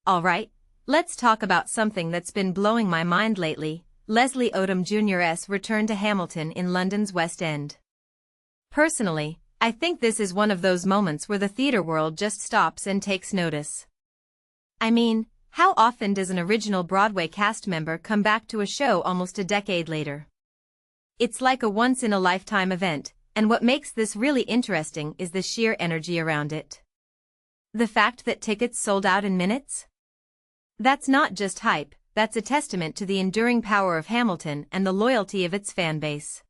Alright, let's talk about something that's been blowing my mind lately, Leslie Odom Jr.'s return to Hamilton in London's West End. Personally, I think this is one of those moments where the theatre world just stops and takes notice. I mean, how often does an original Broadway cast member come back to a show almost a decade later? It's like a once-in-a-lifetime event, and what makes this really interesting is the sheer energy around it. The fact that tickets sold out in minutes? That's not just hype, that's a testament to the enduring power of Hamilton and the loyalty of its fan base.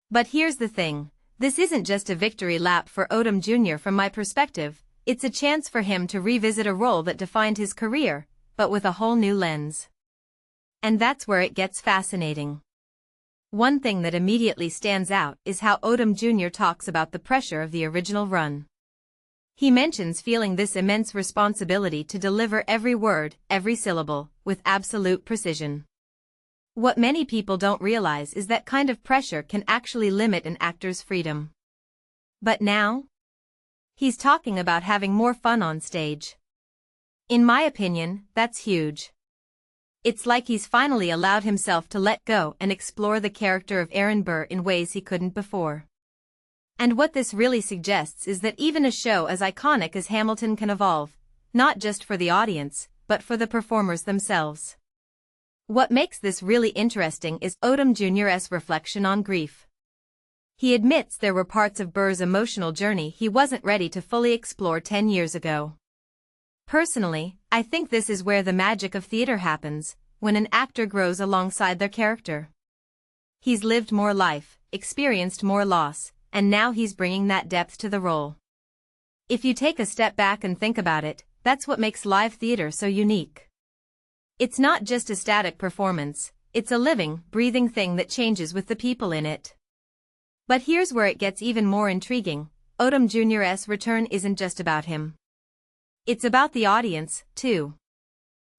But here's the thing, this isn't just a victory lap for Odom Jr. from my perspective, it's a chance for him to revisit a role that defined his career, but with a whole new lens. And that's where it gets fascinating. One thing that immediately stands out is how Odom Jr. talks about the pressure of the original run. He mentions feeling this immense responsibility to deliver every word, every syllable, with absolute precision. What many people don't realize is that kind of pressure can actually limit an actor's freedom. But now? He's talking about having more fun on stage. In my opinion, that's huge. It's like he's finally allowed himself to let go and explore the character of Aaron Burr in ways he couldn't before. And what this really suggests is that even a show as iconic as Hamilton can evolve, not just for the audience, but for the performers themselves. What makes this really interesting is Odom Jr.'s reflection on grief. He admits there were parts of Burr's emotional journey he wasn't ready to fully explore 10 years ago. Personally, I think this is where the magic of theater happens, when an actor grows alongside their character. He's lived more life, experienced more loss, and now he's bringing that depth to the role. If you take a step back and think about it, that's what makes live theater so unique. It's not just a static performance, it's a living, breathing thing that changes with the people in it. But here's where it gets even more intriguing, Odom Jr.'s return isn't just about him. It's about the audience, too.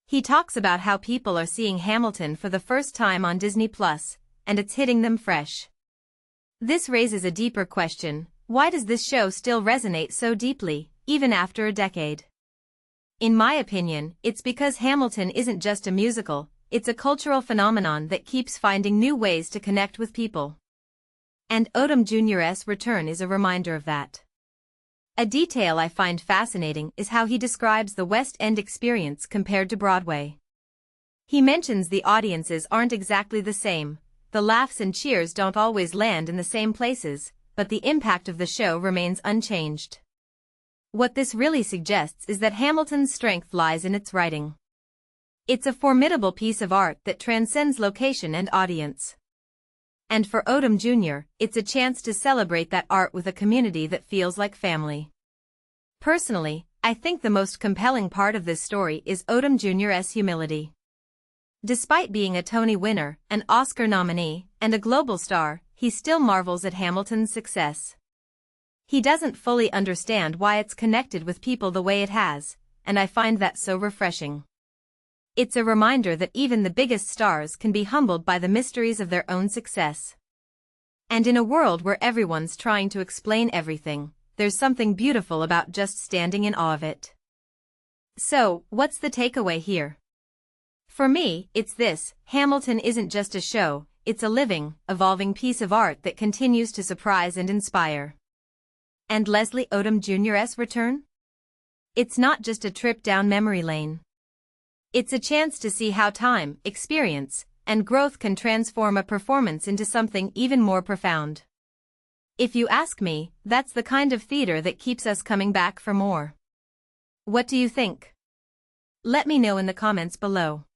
He talks about how people are seeing Hamilton for the first time on Disney+, and it's hitting them fresh. This raises a deeper question, why does this show still resonate so deeply, even after a decade? In my opinion, it's because Hamilton isn't just a musical, it's a cultural phenomenon that keeps finding new ways to connect with people. And Odom Jr.'s return is a reminder of that. A detail I find fascinating is how he describes the West End experience compared to Broadway. He mentions the audiences aren't exactly the same, the laughs and cheers don't always land in the same places, but the impact of the show remains unchanged. What this really suggests is that Hamilton's strength lies in its writing. It's a formidable piece of art that transcends location and audience. And for Odom Jr., it's a chance to celebrate that art with a community that feels like family. Personally, I think the most compelling part of this story is Odom Jr.'s humility. Despite being a Tony winner, an Oscar nominee, and a global star, he still marvels at Hamilton's success. He doesn't fully understand why it's connected with people the way it has, and I find that so refreshing. It's a reminder that even the biggest stars can be humbled by the mysteries of their own success. And in a world where everyone's trying to explain everything, there's something beautiful about just standing in awe of it. So, what's the takeaway here? For me, it's this, Hamilton isn't just a show, it's a living, evolving piece of art that continues to surprise and inspire. And Leslie Odom Jr.'s return? It's not just a trip down memory lane. It's a chance to see how time, experience, and growth can transform a performance into something even more profound. If you ask me, that's the kind of theater that keeps us coming back for more. What do you think? Let me know in the comments below.